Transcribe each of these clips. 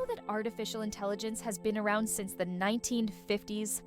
know that artificial intelligence has been around since the 1950s?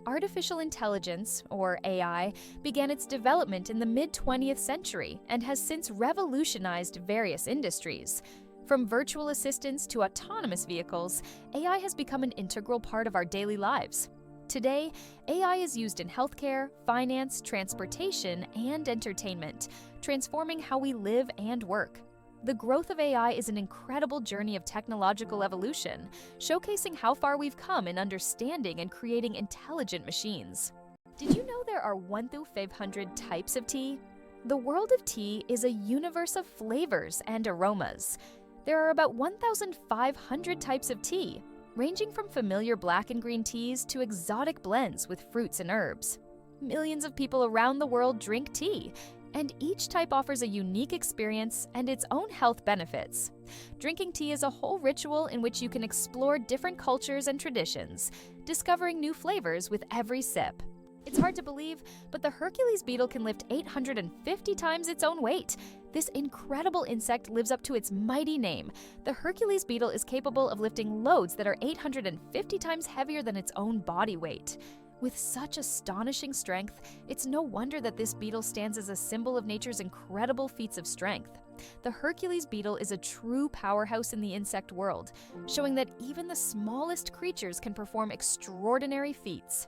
Artificial intelligence, or AI, began its development in the mid-20th century and has since revolutionized various industries. From virtual assistants to autonomous vehicles, AI has become an integral part of our daily lives. Today, AI is used in healthcare, finance, transportation, and entertainment, transforming how we live and work. The growth of AI is an incredible journey of technological evolution, showcasing how far we've come in understanding and creating intelligent machines. Did you know there are 1 through 500 types of tea? The world of tea is a universe of flavors and aromas. There are about 1,500 types of tea, ranging from familiar black and green teas to exotic blends with fruits and herbs. Millions of people around the world drink tea, and each type offers a unique experience and its own health benefits. Drinking tea is a whole ritual in which you can explore different cultures and traditions, discovering new flavors with every sip. It's hard to believe, but the Hercules beetle can lift 850 times its own weight. This incredible insect lives up to its mighty name. The Hercules beetle is capable of lifting loads that are 850 times heavier than its own body weight. With such astonishing strength, it's no wonder that this beetle stands as a symbol of nature's incredible feats of strength. The Hercules beetle is a true powerhouse in the insect world, showing that even the smallest creatures can perform extraordinary feats.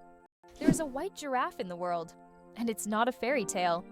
There is a white giraffe in the world, and it's not a fairy tale.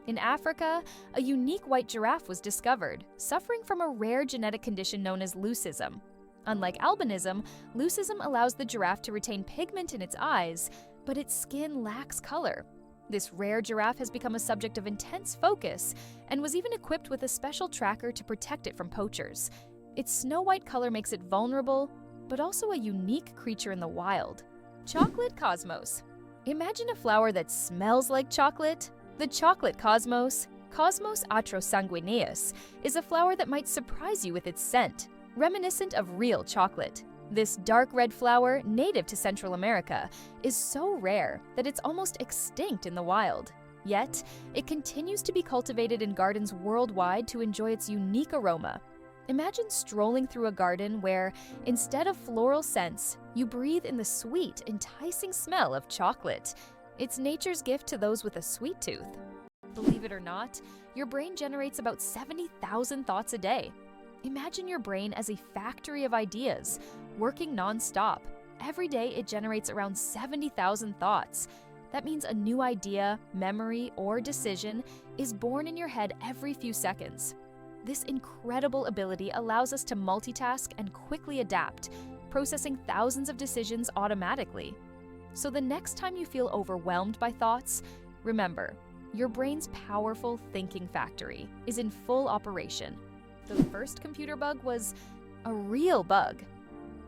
In Africa, a unique white giraffe was discovered, suffering from a rare genetic condition known as leucism. Unlike albinism, leucism allows the giraffe to retain pigment in its eyes, but its skin lacks color. This rare giraffe has become a subject of intense focus and was even equipped with a special tracker to protect it from poachers. Its snow-white color makes it vulnerable, but also a unique creature in the wild. Chocolate cosmos. Imagine a flower that smells like chocolate. The chocolate cosmos, Cosmos atrosanguineus, is a flower that might surprise you with its scent, reminiscent of real chocolate. This dark red flower, native to Central America, is so rare that it's almost extinct in the wild. Yet, it continues to be cultivated in gardens worldwide to enjoy its unique aroma. Imagine strolling through a garden where, instead of floral scents, you breathe in the sweet, enticing smell of chocolate. It's nature's gift to those with a sweet tooth. Believe it or not, your brain generates about 70,000 thoughts a day. Imagine your brain as a factory of ideas, working non-stop. Every day it generates around 70,000 thoughts. That means a new idea, memory, or decision is born in your head every few seconds. This incredible ability allows us to multitask and quickly adapt, processing thousands of decisions automatically. So the next time you feel overwhelmed by thoughts, remember, your brain's powerful thinking factory is in full operation. The first computer bug was a real bug.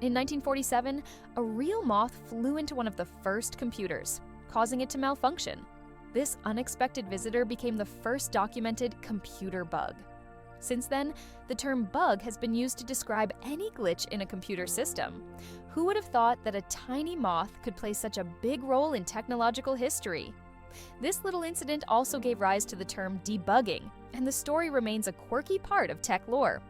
In 1947, a real moth flew into one of the first computers, causing it to malfunction. This unexpected visitor became the first documented computer bug. Since then, the term bug has been used to describe any glitch in a computer system. Who would have thought that a tiny moth could play such a big role in technological history? This little incident also gave rise to the term debugging, and the story remains a quirky part of tech lore.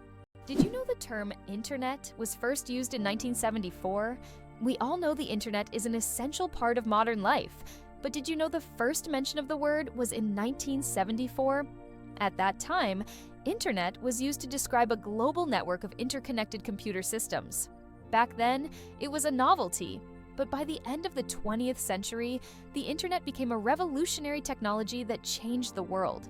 Did you know the term internet was first used in 1974? We all know the internet is an essential part of modern life, but did you know the first mention of the word was in 1974? At that time, internet was used to describe a global network of interconnected computer systems. Back then, it was a novelty, but by the end of the 20th century, the internet became a revolutionary technology that changed the world.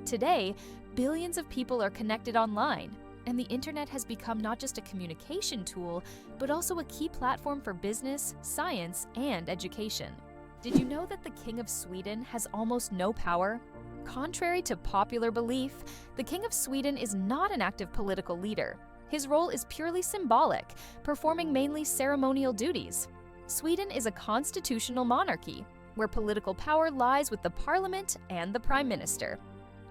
Today, billions of people are connected online, and the internet has become not just a communication tool, but also a key platform for business, science, and education. Did you know that the King of Sweden has almost no power? Contrary to popular belief, the King of Sweden is not an active political leader. His role is purely symbolic, performing mainly ceremonial duties. Sweden is a constitutional monarchy, where political power lies with the parliament and the prime minister.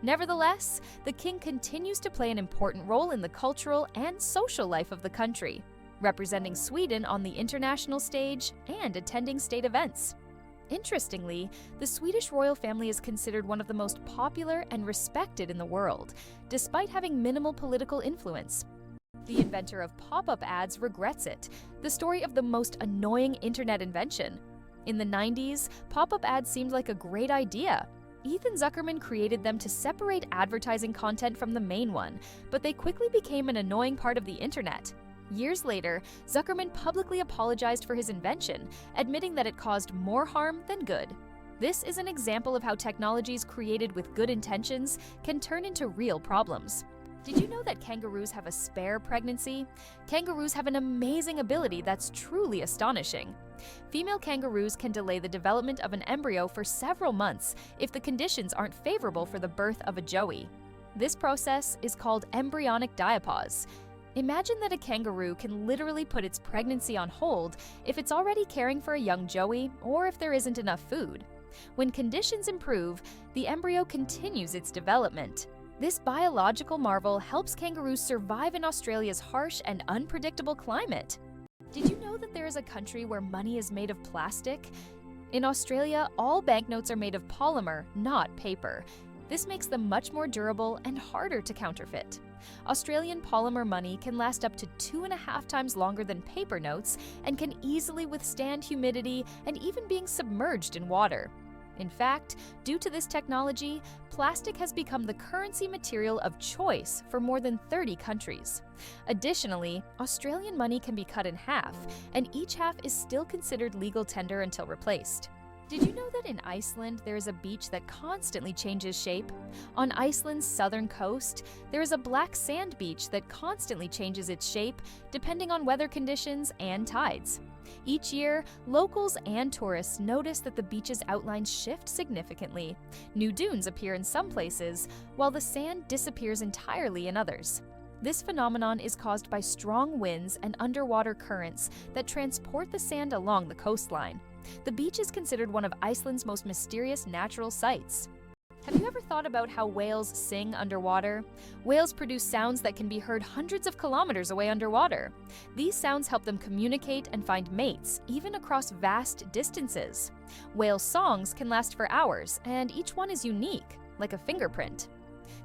Nevertheless, the king continues to play an important role in the cultural and social life of the country, representing Sweden on the international stage and attending state events. Interestingly, the Swedish royal family is considered one of the most popular and respected in the world, despite having minimal political influence. The inventor of pop-up ads regrets it, the story of the most annoying internet invention. In the 90s, pop-up ads seemed like a great idea. Ethan Zuckerman created them to separate advertising content from the main one, but they quickly became an annoying part of the internet. Years later, Zuckerman publicly apologized for his invention, admitting that it caused more harm than good. This is an example of how technologies created with good intentions can turn into real problems. Did you know that kangaroos have a spare pregnancy? Kangaroos have an amazing ability that's truly astonishing. Female kangaroos can delay the development of an embryo for several months if the conditions aren't favorable for the birth of a joey. This process is called embryonic diapause. Imagine that a kangaroo can literally put its pregnancy on hold if it's already caring for a young joey or if there isn't enough food. When conditions improve, the embryo continues its development. This biological marvel helps kangaroos survive in Australia's harsh and unpredictable climate. Did you know that there is a country where money is made of plastic? In Australia, all banknotes are made of polymer, not paper. This makes them much more durable and harder to counterfeit. Australian polymer money can last up to 2.5 times longer than paper notes and can easily withstand humidity and even being submerged in water. In fact, due to this technology, plastic has become the currency material of choice for more than 30 countries. Additionally, Australian money can be cut in half, and each half is still considered legal tender until replaced. Did you know that in Iceland there is a beach that constantly changes shape? On Iceland's southern coast, there is a black sand beach that constantly changes its shape depending on weather conditions and tides. Each year, locals and tourists notice that the beach's outlines shift significantly. New dunes appear in some places, while the sand disappears entirely in others. This phenomenon is caused by strong winds and underwater currents that transport the sand along the coastline. The beach is considered one of Iceland's most mysterious natural sights. Have you ever thought about how whales sing underwater? Whales produce sounds that can be heard hundreds of kilometers away underwater. These sounds help them communicate and find mates, even across vast distances. Whale songs can last for hours, and each one is unique, like a fingerprint.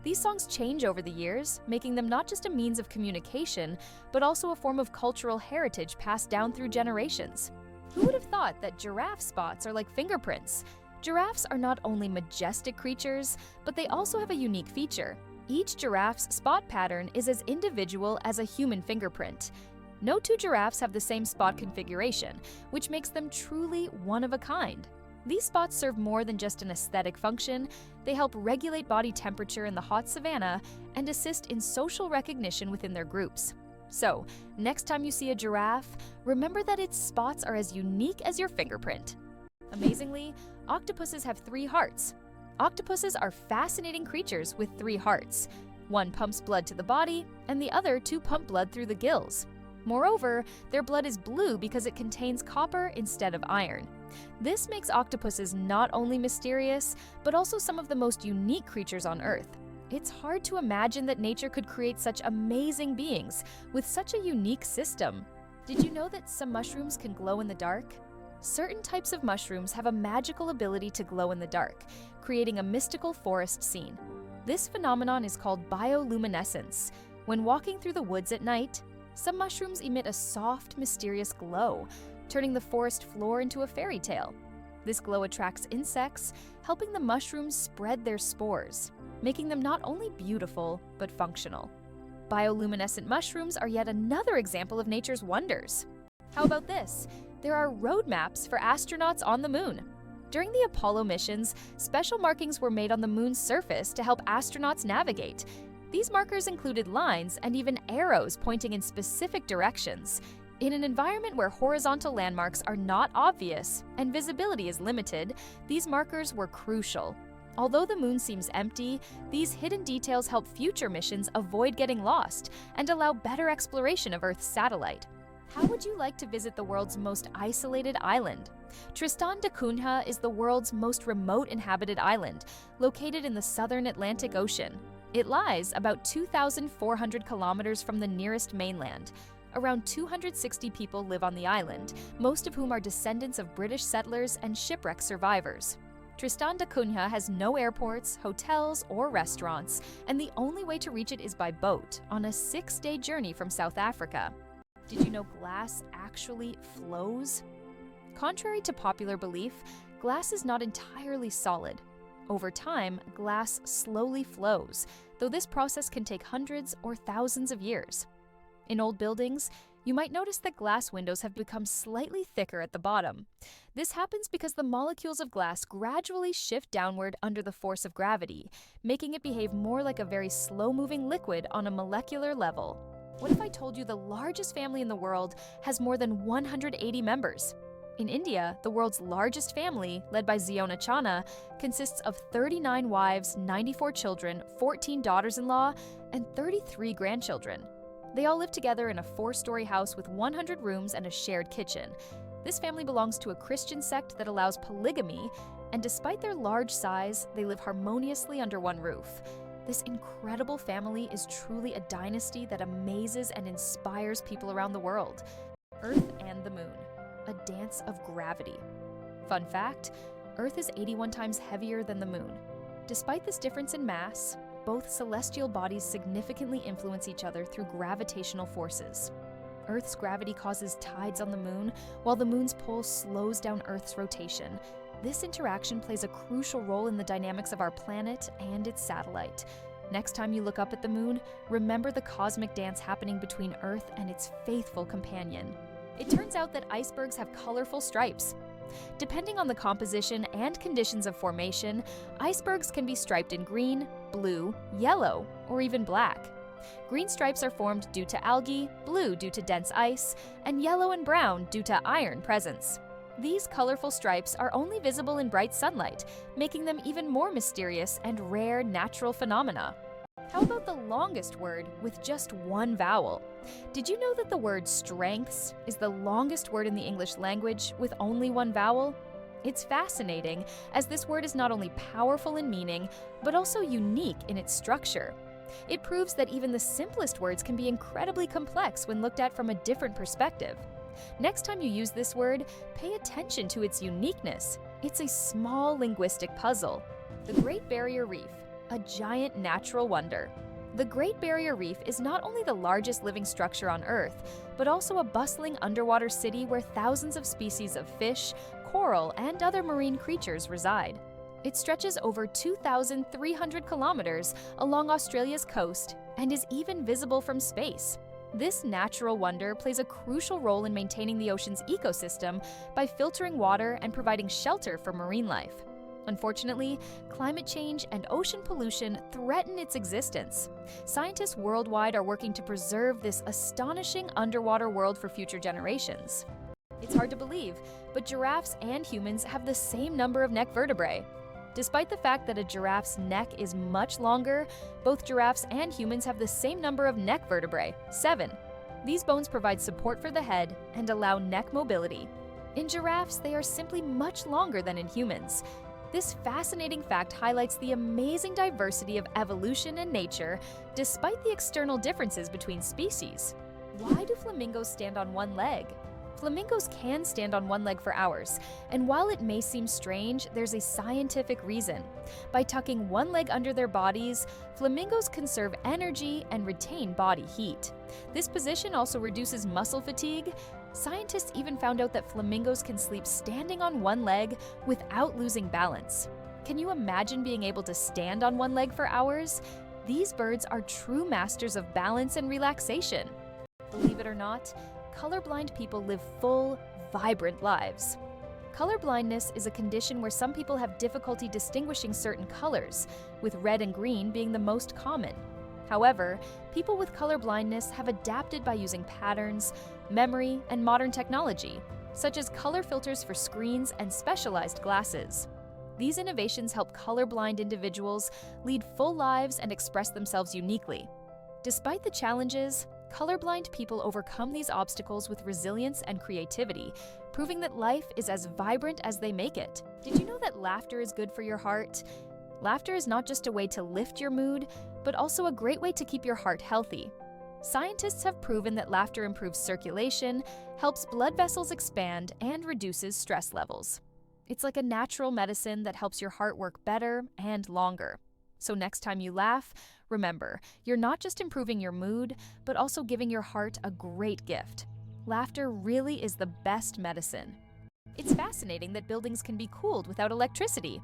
These songs change over the years, making them not just a means of communication, but also a form of cultural heritage passed down through generations. Who would have thought that giraffe spots are like fingerprints? Giraffes are not only majestic creatures, but they also have a unique feature. Each giraffe's spot pattern is as individual as a human fingerprint. No two giraffes have the same spot configuration, which makes them truly one of a kind. These spots serve more than just an aesthetic function. They help regulate body temperature in the hot savanna and assist in social recognition within their groups. So, next time you see a giraffe, remember that its spots are as unique as your fingerprint. Amazingly, octopuses have 3 hearts. Octopuses are fascinating creatures with 3 hearts. One pumps blood to the body, and the other 2 pump blood through the gills. Moreover, their blood is blue because it contains copper instead of iron. This makes octopuses not only mysterious, but also some of the most unique creatures on Earth. It's hard to imagine that nature could create such amazing beings with such a unique system. Did you know that some mushrooms can glow in the dark? Certain types of mushrooms have a magical ability to glow in the dark, creating a mystical forest scene. This phenomenon is called bioluminescence. When walking through the woods at night, some mushrooms emit a soft, mysterious glow, turning the forest floor into a fairy tale. This glow attracts insects, helping the mushrooms spread their spores, making them not only beautiful, but functional. Bioluminescent mushrooms are yet another example of nature's wonders. How about this? There are roadmaps for astronauts on the moon. During the Apollo missions, special markings were made on the moon's surface to help astronauts navigate. These markers included lines and even arrows pointing in specific directions. In an environment where horizontal landmarks are not obvious and visibility is limited, these markers were crucial. Although the moon seems empty, these hidden details help future missions avoid getting lost and allow better exploration of Earth's satellite. How would you like to visit the world's most isolated island? Tristan da Cunha is the world's most remote inhabited island, located in the southern Atlantic Ocean. It lies about 2,400 kilometers from the nearest mainland. Around 260 people live on the island, most of whom are descendants of British settlers and shipwreck survivors. Tristan da Cunha has no airports, hotels, or restaurants, and the only way to reach it is by boat on a 6-day journey from South Africa. Did you know glass actually flows? Contrary to popular belief, glass is not entirely solid. Over time, glass slowly flows, though this process can take hundreds or thousands of years. In old buildings, you might notice that glass windows have become slightly thicker at the bottom. This happens because the molecules of glass gradually shift downward under the force of gravity, making it behave more like a very slow-moving liquid on a molecular level. What if I told you the largest family in the world has more than 180 members? In India, the world's largest family, led by Ziona Chana, consists of 39 wives, 94 children, 14 daughters-in-law, and 33 grandchildren. They all live together in a 4-story house with 100 rooms and a shared kitchen. This family belongs to a Christian sect that allows polygamy, and despite their large size, they live harmoniously under one roof. This incredible family is truly a dynasty that amazes and inspires people around the world. Earth and the Moon, a dance of gravity. Fun fact, Earth is 81 times heavier than the Moon. Despite this difference in mass, both celestial bodies significantly influence each other through gravitational forces. Earth's gravity causes tides on the Moon, while the Moon's pull slows down Earth's rotation. This interaction plays a crucial role in the dynamics of our planet and its satellite. Next time you look up at the Moon, remember the cosmic dance happening between Earth and its faithful companion. It turns out that icebergs have colorful stripes. Depending on the composition and conditions of formation, icebergs can be striped in green, blue, yellow, or even black. Green stripes are formed due to algae, blue due to dense ice, and yellow and brown due to iron presence. These colorful stripes are only visible in bright sunlight, making them even more mysterious and rare natural phenomena. How about the longest word with just one vowel? Did you know that the word strengths is the longest word in the English language with only one vowel? It's fascinating, as this word is not only powerful in meaning, but also unique in its structure. It proves that even the simplest words can be incredibly complex when looked at from a different perspective. Next time you use this word, pay attention to its uniqueness. It's a small linguistic puzzle. The Great Barrier Reef, a giant natural wonder. The Great Barrier Reef is not only the largest living structure on Earth, but also a bustling underwater city where thousands of species of fish, coral, and other marine creatures reside. It stretches over 2,300 kilometers along Australia's coast and is even visible from space. This natural wonder plays a crucial role in maintaining the ocean's ecosystem by filtering water and providing shelter for marine life. Unfortunately, climate change and ocean pollution threaten its existence. Scientists worldwide are working to preserve this astonishing underwater world for future generations. It's hard to believe, but giraffes and humans have the same number of neck vertebrae. Despite the fact that a giraffe's neck is much longer, both giraffes and humans have the same number of neck vertebrae, 7. These bones provide support for the head and allow neck mobility. In giraffes, they are simply much longer than in humans. This fascinating fact highlights the amazing diversity of evolution and nature, despite the external differences between species. Why do flamingos stand on one leg? Flamingos can stand on one leg for hours, and while it may seem strange, there's a scientific reason. By tucking one leg under their bodies, flamingos conserve energy and retain body heat. This position also reduces muscle fatigue. Scientists even found out that flamingos can sleep standing on one leg without losing balance. Can you imagine being able to stand on one leg for hours? These birds are true masters of balance and relaxation. Believe it or not, colorblind people live full, vibrant lives. Colorblindness is a condition where some people have difficulty distinguishing certain colors, with red and green being the most common. However, people with color blindness have adapted by using patterns, memory, and modern technology, such as color filters for screens and specialized glasses. These innovations help colorblind individuals lead full lives and express themselves uniquely. Despite the challenges, colorblind people overcome these obstacles with resilience and creativity, proving that life is as vibrant as they make it. Did you know that laughter is good for your heart? Laughter is not just a way to lift your mood, but also a great way to keep your heart healthy. Scientists have proven that laughter improves circulation, helps blood vessels expand, and reduces stress levels. It's like a natural medicine that helps your heart work better and longer. So next time you laugh, remember, you're not just improving your mood, but also giving your heart a great gift. Laughter really is the best medicine. It's fascinating that buildings can be cooled without electricity.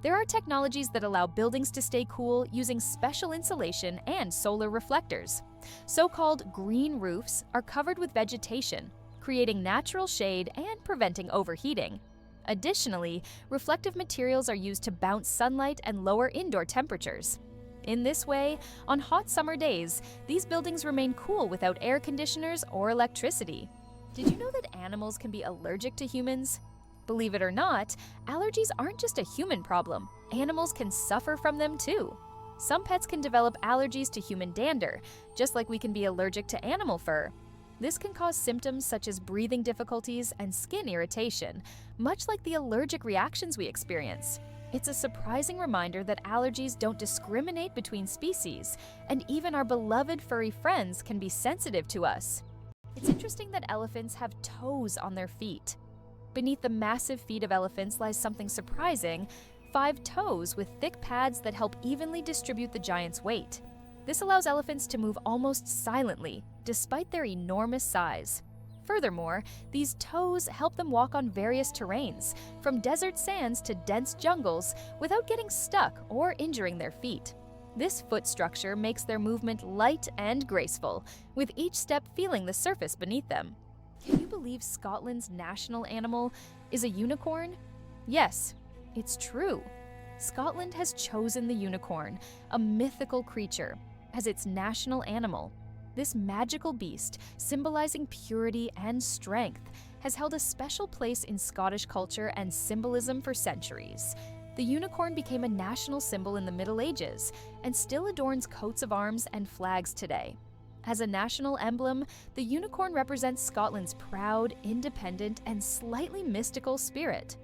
There are technologies that allow buildings to stay cool using special insulation and solar reflectors. So-called green roofs are covered with vegetation, creating natural shade and preventing overheating. Additionally, reflective materials are used to bounce sunlight and lower indoor temperatures. In this way, on hot summer days, these buildings remain cool without air conditioners or electricity. Did you know that animals can be allergic to humans? Believe it or not, allergies aren't just a human problem. Animals can suffer from them too. Some pets can develop allergies to human dander, just like we can be allergic to animal fur. This can cause symptoms such as breathing difficulties and skin irritation, much like the allergic reactions we experience. It's a surprising reminder that allergies don't discriminate between species, and even our beloved furry friends can be sensitive to us. It's interesting that elephants have toes on their feet. Beneath the massive feet of elephants lies something surprising: 5 toes with thick pads that help evenly distribute the giant's weight. This allows elephants to move almost silently, despite their enormous size. Furthermore, these toes help them walk on various terrains, from desert sands to dense jungles, without getting stuck or injuring their feet. This foot structure makes their movement light and graceful, with each step feeling the surface beneath them. Can you believe Scotland's national animal is a unicorn? Yes, it's true. Scotland has chosen the unicorn, a mythical creature, as its national animal. This magical beast, symbolizing purity and strength, has held a special place in Scottish culture and symbolism for centuries. The unicorn became a national symbol in the Middle Ages and still adorns coats of arms and flags today. As a national emblem, the unicorn represents Scotland's proud, independent, and slightly mystical spirit.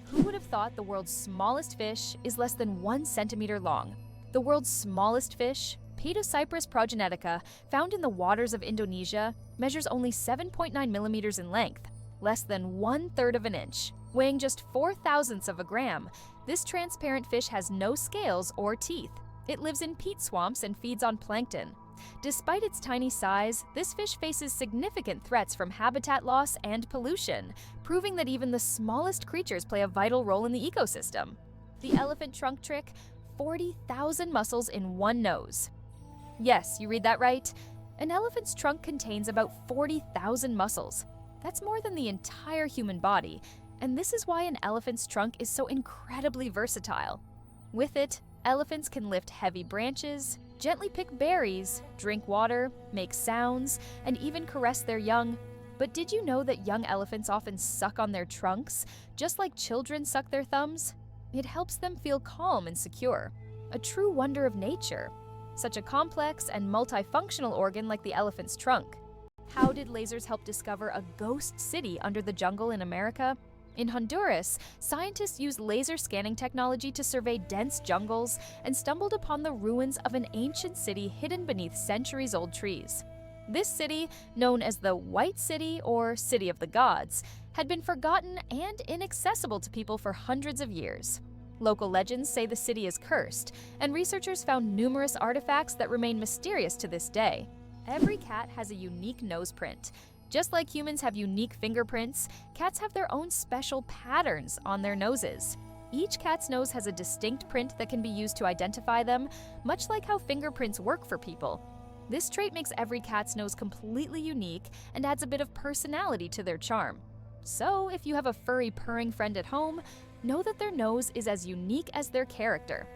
Who would have thought the world's smallest fish is less than 1 centimeter long? The world's smallest fish, Petocyprus progenetica, found in the waters of Indonesia, measures only 7.9 millimeters in length, less than 1/3 of an inch. Weighing just 0.004 of a gram, this transparent fish has no scales or teeth. It lives in peat swamps and feeds on plankton. Despite its tiny size, this fish faces significant threats from habitat loss and pollution, proving that even the smallest creatures play a vital role in the ecosystem. The elephant trunk trick: 40,000 muscles in one nose. Yes, you read that right. An elephant's trunk contains about 40,000 muscles. That's more than the entire human body, and this is why an elephant's trunk is so incredibly versatile. With it, elephants can lift heavy branches, gently pick berries, drink water, make sounds, and even caress their young. But did you know that young elephants often suck on their trunks, just like children suck their thumbs? It helps them feel calm and secure. A true wonder of nature. Such a complex and multifunctional organ like the elephant's trunk. How did lasers help discover a ghost city under the jungle in America? In Honduras, scientists used laser scanning technology to survey dense jungles and stumbled upon the ruins of an ancient city hidden beneath centuries-old trees. This city, known as the White City or City of the Gods, had been forgotten and inaccessible to people for hundreds of years. Local legends say the city is cursed, and researchers found numerous artifacts that remain mysterious to this day. Every cat has a unique nose print. Just like humans have unique fingerprints, cats have their own special patterns on their noses. Each cat's nose has a distinct print that can be used to identify them, much like how fingerprints work for people. This trait makes every cat's nose completely unique and adds a bit of personality to their charm. So, if you have a furry purring friend at home, know that their nose is as unique as their character.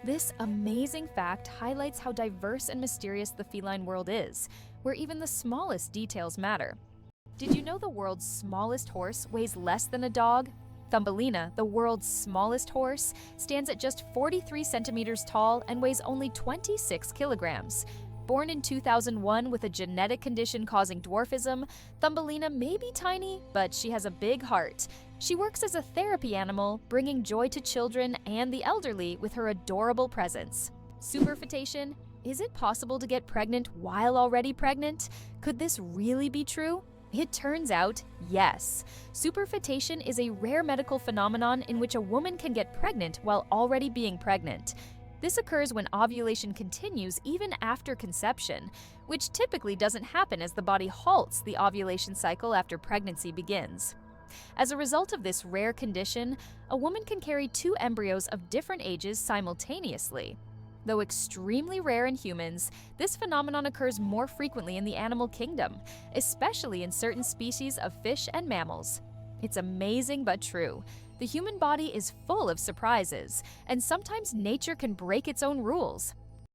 This amazing fact highlights how diverse and mysterious the feline world is, where even the smallest details matter. Did you know the world's smallest horse weighs less than a dog? Thumbelina, the world's smallest horse, stands at just 43 centimeters tall and weighs only 26 kilograms. Born in 2001 with a genetic condition causing dwarfism, Thumbelina may be tiny, but she has a big heart. She works as a therapy animal, bringing joy to children and the elderly with her adorable presence. Superfetation: is it possible to get pregnant while already pregnant? Could this really be true? It turns out, yes. Superfetation is a rare medical phenomenon in which a woman can get pregnant while already being pregnant. This occurs when ovulation continues even after conception, which typically doesn't happen as the body halts the ovulation cycle after pregnancy begins. As a result of this rare condition, a woman can carry 2 embryos of different ages simultaneously. Though extremely rare in humans, this phenomenon occurs more frequently in the animal kingdom, especially in certain species of fish and mammals. It's amazing but true. The human body is full of surprises, and sometimes nature can break its own rules.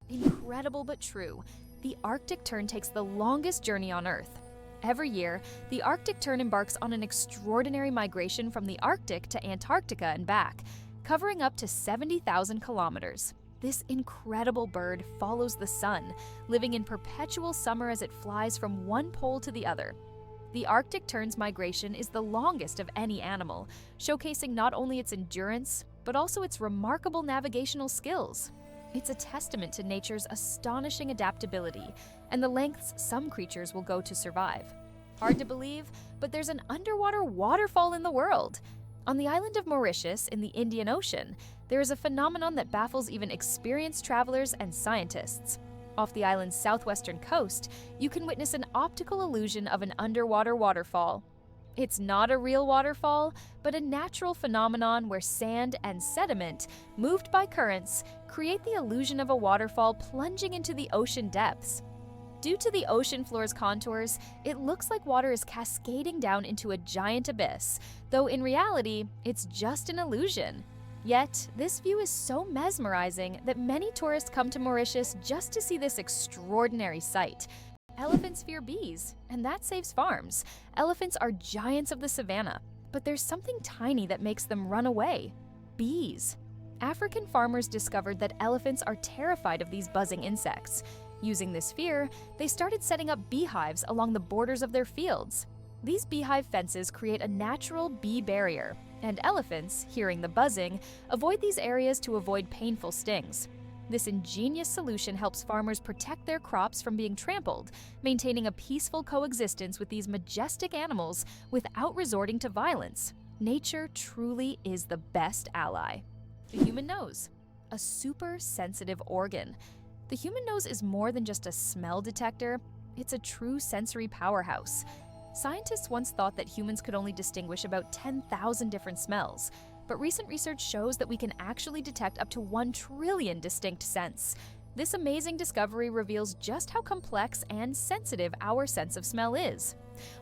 Incredible but true, the Arctic tern takes the longest journey on Earth. Every year, the Arctic tern embarks on an extraordinary migration from the Arctic to Antarctica and back, covering up to 70,000 kilometers. This incredible bird follows the sun, living in perpetual summer as it flies from one pole to the other. The Arctic tern's migration is the longest of any animal, showcasing not only its endurance, but also its remarkable navigational skills. It's a testament to nature's astonishing adaptability and the lengths some creatures will go to survive. Hard to believe, but there's an underwater waterfall in the world. On the island of Mauritius in the Indian Ocean, there is a phenomenon that baffles even experienced travelers and scientists. Off the island's southwestern coast, you can witness an optical illusion of an underwater waterfall. It's not a real waterfall, but a natural phenomenon where sand and sediment, moved by currents, create the illusion of a waterfall plunging into the ocean depths. Due to the ocean floor's contours, it looks like water is cascading down into a giant abyss, though in reality, it's just an illusion. Yet, this view is so mesmerizing that many tourists come to Mauritius just to see this extraordinary sight. Elephants fear bees, and that saves farms. Elephants are giants of the savannah, but there's something tiny that makes them run away: bees. African farmers discovered that elephants are terrified of these buzzing insects. Using this fear, they started setting up beehives along the borders of their fields. These beehive fences create a natural bee barrier, and elephants, hearing the buzzing, avoid these areas to avoid painful stings. This ingenious solution helps farmers protect their crops from being trampled, maintaining a peaceful coexistence with these majestic animals without resorting to violence. Nature truly is the best ally. The human nose, a super sensitive organ. The human nose is more than just a smell detector, it's a true sensory powerhouse. Scientists once thought that humans could only distinguish about 10,000 different smells, but recent research shows that we can actually detect up to 1 trillion distinct scents. This amazing discovery reveals just how complex and sensitive our sense of smell is.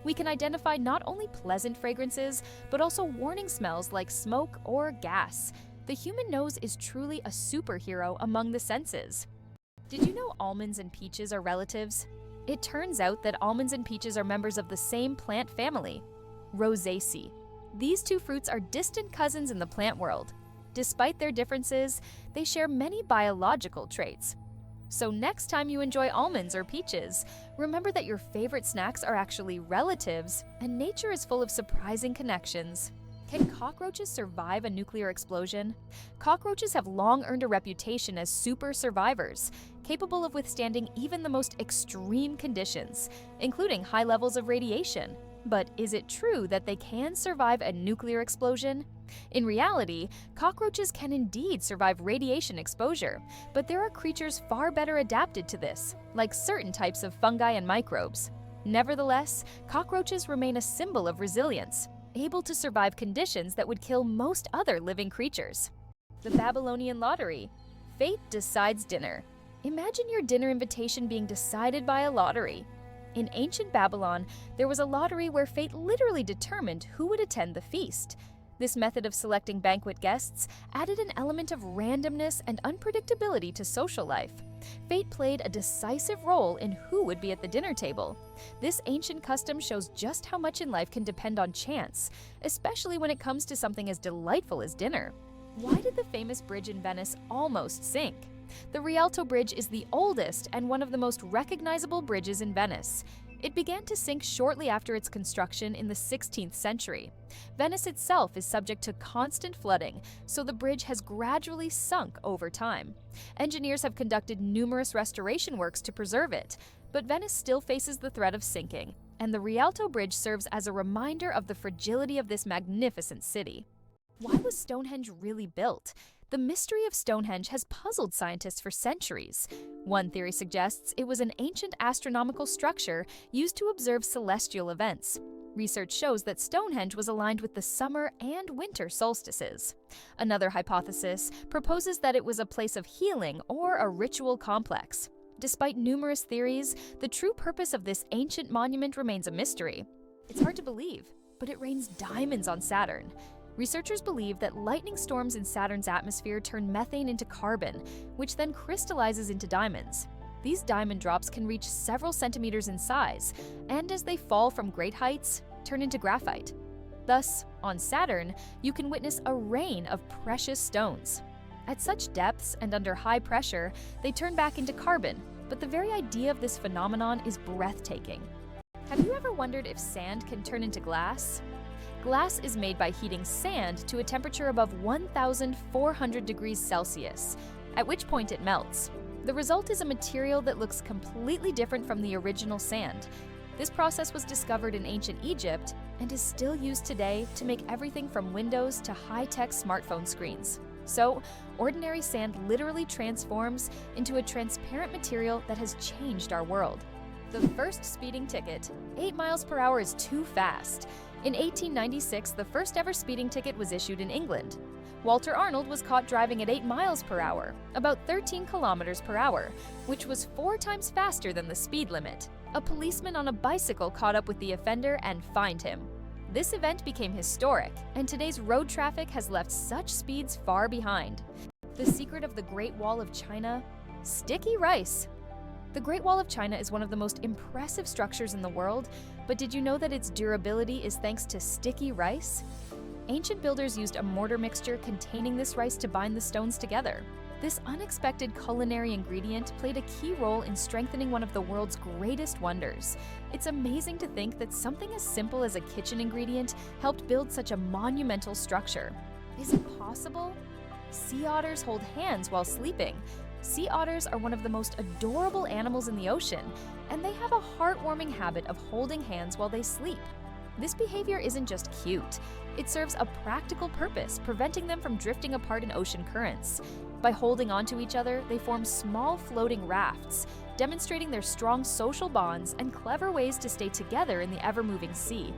We can identify not only pleasant fragrances, but also warning smells like smoke or gas. The human nose is truly a superhero among the senses. Did you know almonds and peaches are relatives? It turns out that almonds and peaches are members of the same plant family, Rosaceae. These 2 fruits are distant cousins in the plant world. Despite their differences, they share many biological traits. So next time you enjoy almonds or peaches, remember that your favorite snacks are actually relatives, and nature is full of surprising connections. Can cockroaches survive a nuclear explosion? Cockroaches have long earned a reputation as super survivors, capable of withstanding even the most extreme conditions, including high levels of radiation. But is it true that they can survive a nuclear explosion? In reality, cockroaches can indeed survive radiation exposure, but there are creatures far better adapted to this, like certain types of fungi and microbes. Nevertheless, cockroaches remain a symbol of resilience, able to survive conditions that would kill most other living creatures. The Babylonian lottery. Fate decides dinner. Imagine your dinner invitation being decided by a lottery. In ancient Babylon, there was a lottery where fate literally determined who would attend the feast. This method of selecting banquet guests added an element of randomness and unpredictability to social life. Fate played a decisive role in who would be at the dinner table. This ancient custom shows just how much in life can depend on chance, especially when it comes to something as delightful as dinner. Why did the famous bridge in Venice almost sink? The Rialto Bridge is the oldest and one of the most recognizable bridges in Venice. It began to sink shortly after its construction in the 16th century. Venice itself is subject to constant flooding, so the bridge has gradually sunk over time. Engineers have conducted numerous restoration works to preserve it, but Venice still faces the threat of sinking. and the Rialto Bridge serves as a reminder of the fragility of this magnificent city. Why was Stonehenge really built? The mystery of Stonehenge has puzzled scientists for centuries. One theory suggests it was an ancient astronomical structure used to observe celestial events. Research shows that Stonehenge was aligned with the summer and winter solstices. Another hypothesis proposes that it was a place of healing or a ritual complex. Despite numerous theories, the true purpose of this ancient monument remains a mystery. It's hard to believe, but it rains diamonds on Saturn. Researchers believe that lightning storms in Saturn's atmosphere turn methane into carbon, which then crystallizes into diamonds. These diamond drops can reach several centimeters in size, and as they fall from great heights, turn into graphite. Thus, on Saturn, you can witness a rain of precious stones. At such depths and under high pressure, they turn back into carbon, but the very idea of this phenomenon is breathtaking. Have you ever wondered if sand can turn into glass? Glass is made by heating sand to a temperature above 1,400 degrees Celsius, at which point it melts. The result is a material that looks completely different from the original sand. This process was discovered in ancient Egypt and is still used today to make everything from windows to high-tech smartphone screens. So, ordinary sand literally transforms into a transparent material that has changed our world. The first speeding ticket, 8 miles per hour is too fast. In 1896, the first ever speeding ticket was issued in England. Walter Arnold was caught driving at 8 miles per hour, about 13 kilometers per hour, which was 4 times faster than the speed limit. A policeman on a bicycle caught up with the offender and fined him. This event became historic, and today's road traffic has left such speeds far behind. The secret of the Great Wall of China? Sticky rice. The Great Wall of China is one of the most impressive structures in the world, but did you know that its durability is thanks to sticky rice? Ancient builders used a mortar mixture containing this rice to bind the stones together. This unexpected culinary ingredient played a key role in strengthening one of the world's greatest wonders. It's amazing to think that something as simple as a kitchen ingredient helped build such a monumental structure. Is it possible? Sea otters hold hands while sleeping. Sea otters are one of the most adorable animals in the ocean, and they have a heartwarming habit of holding hands while they sleep. This behavior isn't just cute. It serves a practical purpose, preventing them from drifting apart in ocean currents. By holding onto each other, they form small floating rafts, demonstrating their strong social bonds and clever ways to stay together in the ever-moving sea.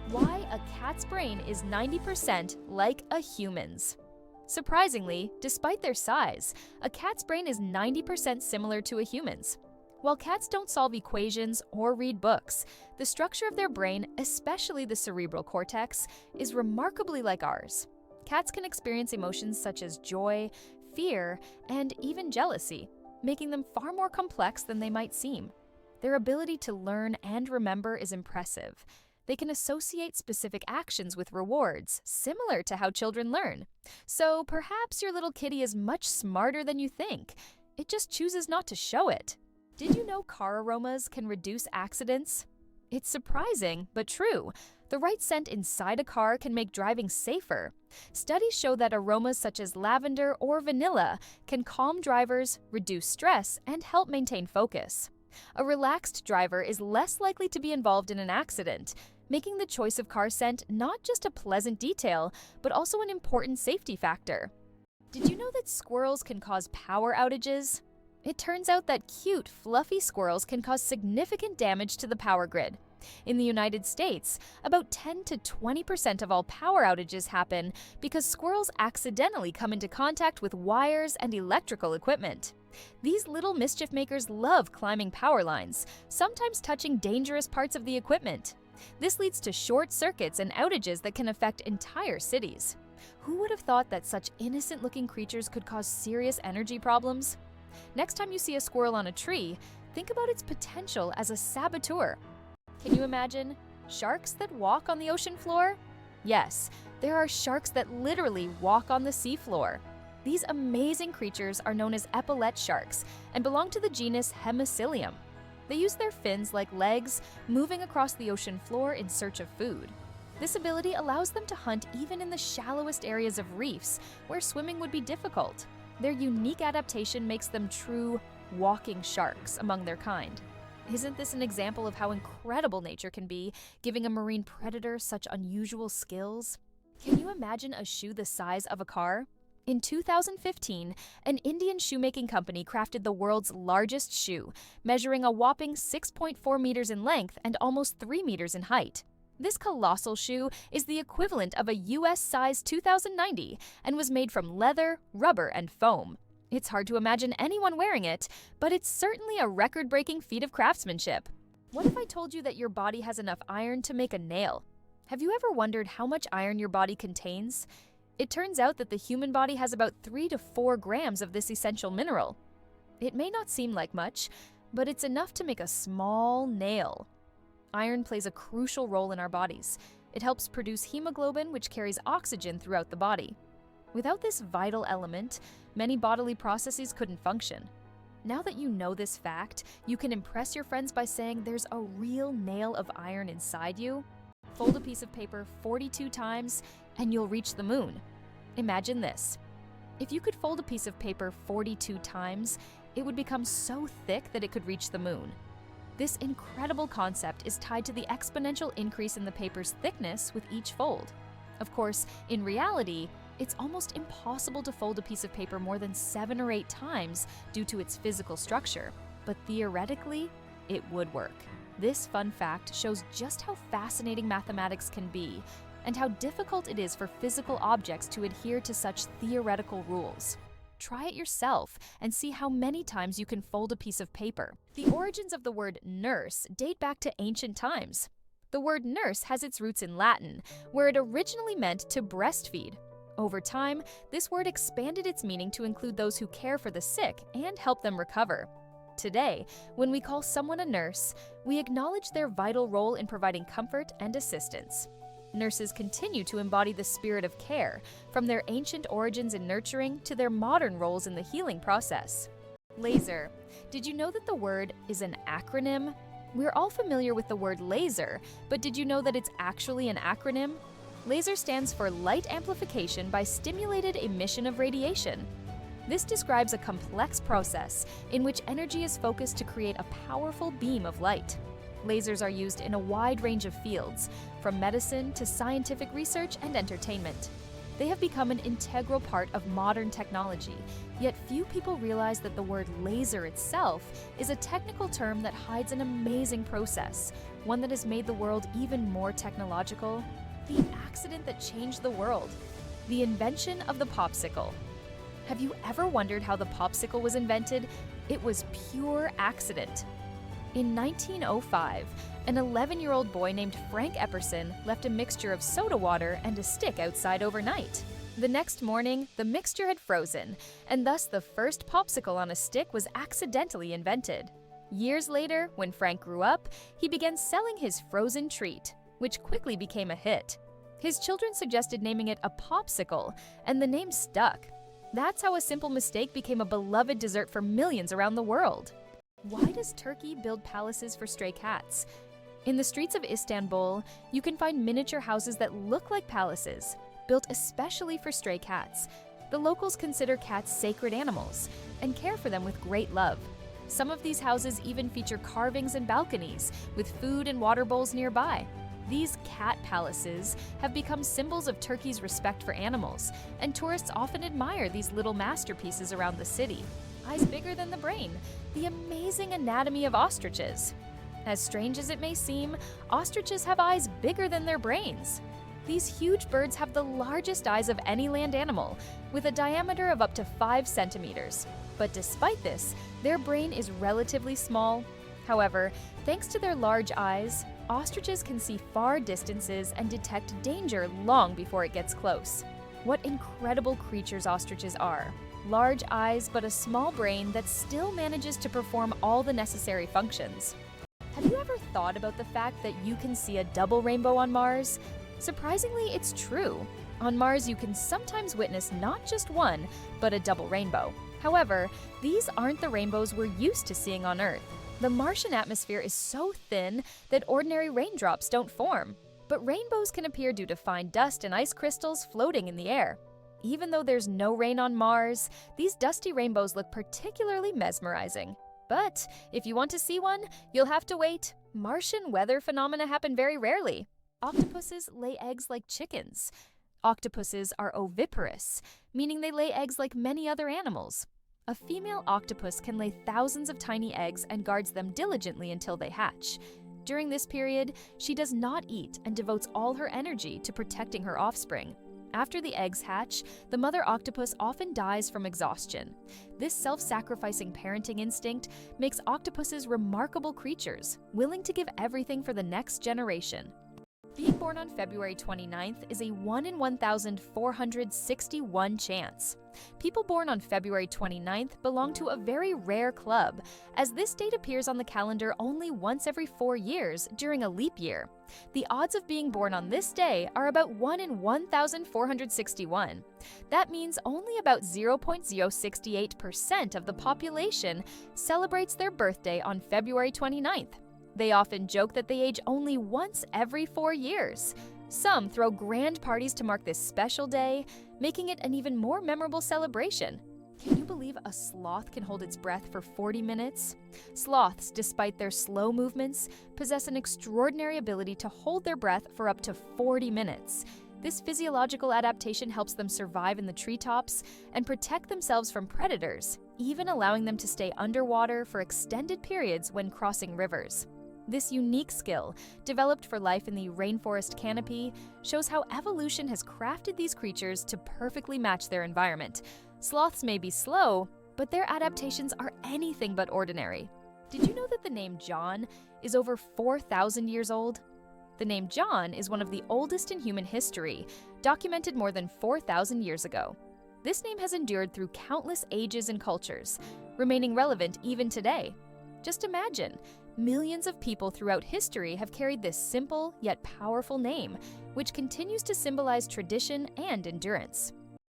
Why a cat's brain is 90% like a human's. Surprisingly, despite their size, a cat's brain is 90% similar to a human's. While cats don't solve equations or read books, the structure of their brain, especially the cerebral cortex, is remarkably like ours. Cats can experience emotions such as joy, fear, and even jealousy, making them far more complex than they might seem. Their ability to learn and remember is impressive. They can associate specific actions with rewards, similar to how children learn. So perhaps your little kitty is much smarter than you think. It just chooses not to show it. Did you know car aromas can reduce accidents? It's surprising, but true. The right scent inside a car can make driving safer. Studies show that aromas such as lavender or vanilla can calm drivers, reduce stress, and help maintain focus. A relaxed driver is less likely to be involved in an accident, making the choice of car scent not just a pleasant detail, but also an important safety factor. Did you know that squirrels can cause power outages? It turns out that cute, fluffy squirrels can cause significant damage to the power grid. In the United States, about 10 to 20% of all power outages happen because squirrels accidentally come into contact with wires and electrical equipment. These little mischief makers love climbing power lines, sometimes touching dangerous parts of the equipment. This leads to short circuits and outages that can affect entire cities. Who would have thought that such innocent-looking creatures could cause serious energy problems? Next time you see a squirrel on a tree, think about its potential as a saboteur. Can you imagine sharks that walk on the ocean floor? Yes, there are sharks that literally walk on the seafloor. These amazing creatures are known as epaulette sharks and belong to the genus Hemicillium. They use their fins like legs, moving across the ocean floor in search of food. This ability allows them to hunt even in the shallowest areas of reefs, where swimming would be difficult. Their unique adaptation makes them true walking sharks among their kind. Isn't this an example of how incredible nature can be, giving a marine predator such unusual skills? Can you imagine a shoe the size of a car? In 2015, an Indian shoemaking company crafted the world's largest shoe, measuring a whopping 6.4 meters in length and almost 3 meters in height. This colossal shoe is the equivalent of a US size 2090 and was made from leather, rubber, and foam. It's hard to imagine anyone wearing it, but it's certainly a record-breaking feat of craftsmanship. What if I told you that your body has enough iron to make a nail? Have you ever wondered how much iron your body contains? It turns out that the human body has about 3 to 4 grams of this essential mineral. It may not seem like much, but it's enough to make a small nail. Iron plays a crucial role in our bodies. It helps produce hemoglobin, which carries oxygen throughout the body. Without this vital element, many bodily processes couldn't function. Now that you know this fact, you can impress your friends by saying there's a real nail of iron inside you. Fold a piece of paper 42 times, and you'll reach the moon. Imagine this. If you could fold a piece of paper 42 times, it would become so thick that it could reach the moon. This incredible concept is tied to the exponential increase in the paper's thickness with each fold. Of course, in reality, it's almost impossible to fold a piece of paper more than 7 or 8 times due to its physical structure, but theoretically, it would work. This fun fact shows just how fascinating mathematics can be and how difficult it is for physical objects to adhere to such theoretical rules. Try it yourself and see how many times you can fold a piece of paper. The origins of the word nurse date back to ancient times. The word nurse has its roots in Latin, where it originally meant to breastfeed. Over time, this word expanded its meaning to include those who care for the sick and help them recover. Today, when we call someone a nurse, we acknowledge their vital role in providing comfort and assistance. Nurses continue to embody the spirit of care, from their ancient origins in nurturing to their modern roles in the healing process. Laser. Did you know that the word is an acronym? We're all familiar with the word laser, but did you know that it's actually an acronym? Laser stands for Light Amplification by Stimulated Emission of Radiation. This describes a complex process in which energy is focused to create a powerful beam of light. Lasers are used in a wide range of fields, from medicine to scientific research and entertainment. They have become an integral part of modern technology, yet few people realize that the word laser itself is a technical term that hides an amazing process, one that has made the world even more technological. The accident that changed the world. The invention of the popsicle. Have you ever wondered how the popsicle was invented? It was pure accident. In 1905, an 11-year-old boy named Frank Epperson left a mixture of soda water and a stick outside overnight. The next morning, the mixture had frozen, and thus the first popsicle on a stick was accidentally invented. Years later, when Frank grew up, he began selling his frozen treat, which quickly became a hit. His children suggested naming it a popsicle, and the name stuck. That's how a simple mistake became a beloved dessert for millions around the world. Why does Turkey build palaces for stray cats? In the streets of Istanbul, you can find miniature houses that look like palaces, built especially for stray cats. The locals consider cats sacred animals and care for them with great love. Some of these houses even feature carvings and balconies, with food and water bowls nearby. These cat palaces have become symbols of Turkey's respect for animals, and tourists often admire these little masterpieces around the city. Eyes bigger than the brain, the amazing anatomy of ostriches. As strange as it may seem, ostriches have eyes bigger than their brains. These huge birds have the largest eyes of any land animal, with a diameter of up to 5 centimeters. But despite this, their brain is relatively small. However, thanks to their large eyes, ostriches can see far distances and detect danger long before it gets close. What incredible creatures ostriches are. Large eyes, but a small brain that still manages to perform all the necessary functions. Have you ever thought about the fact that you can see a double rainbow on Mars? Surprisingly, it's true. On Mars, you can sometimes witness not just one, but a double rainbow. However, these aren't the rainbows we're used to seeing on Earth. The Martian atmosphere is so thin that ordinary raindrops don't form. But rainbows can appear due to fine dust and ice crystals floating in the air. Even though there's no rain on Mars, these dusty rainbows look particularly mesmerizing. But if you want to see one, you'll have to wait. Martian weather phenomena happen very rarely. Octopuses lay eggs like chickens. Octopuses are oviparous, meaning they lay eggs like many other animals. A female octopus can lay thousands of tiny eggs and guards them diligently until they hatch. During this period, she does not eat and devotes all her energy to protecting her offspring. After the eggs hatch, the mother octopus often dies from exhaustion. This self-sacrificing parenting instinct makes octopuses remarkable creatures, willing to give everything for the next generation. Being born on February 29th is a 1 in 1,461 chance. People born on February 29th belong to a very rare club, as this date appears on the calendar only once every 4 years during a leap year. The odds of being born on this day are about 1 in 1,461. That means only about 0.068% of the population celebrates their birthday on February 29th. They often joke that they age only once every 4 years. Some throw grand parties to mark this special day, making it an even more memorable celebration. Can you believe a sloth can hold its breath for 40 minutes? Sloths, despite their slow movements, possess an extraordinary ability to hold their breath for up to 40 minutes. This physiological adaptation helps them survive in the treetops and protect themselves from predators, even allowing them to stay underwater for extended periods when crossing rivers. This unique skill, developed for life in the rainforest canopy, shows how evolution has crafted these creatures to perfectly match their environment. Sloths may be slow, but their adaptations are anything but ordinary. Did you know that the name John is over 4,000 years old? The name John is one of the oldest in human history, documented more than 4,000 years ago. This name has endured through countless ages and cultures, remaining relevant even today. Just imagine, millions of people throughout history have carried this simple yet powerful name, which continues to symbolize tradition and endurance.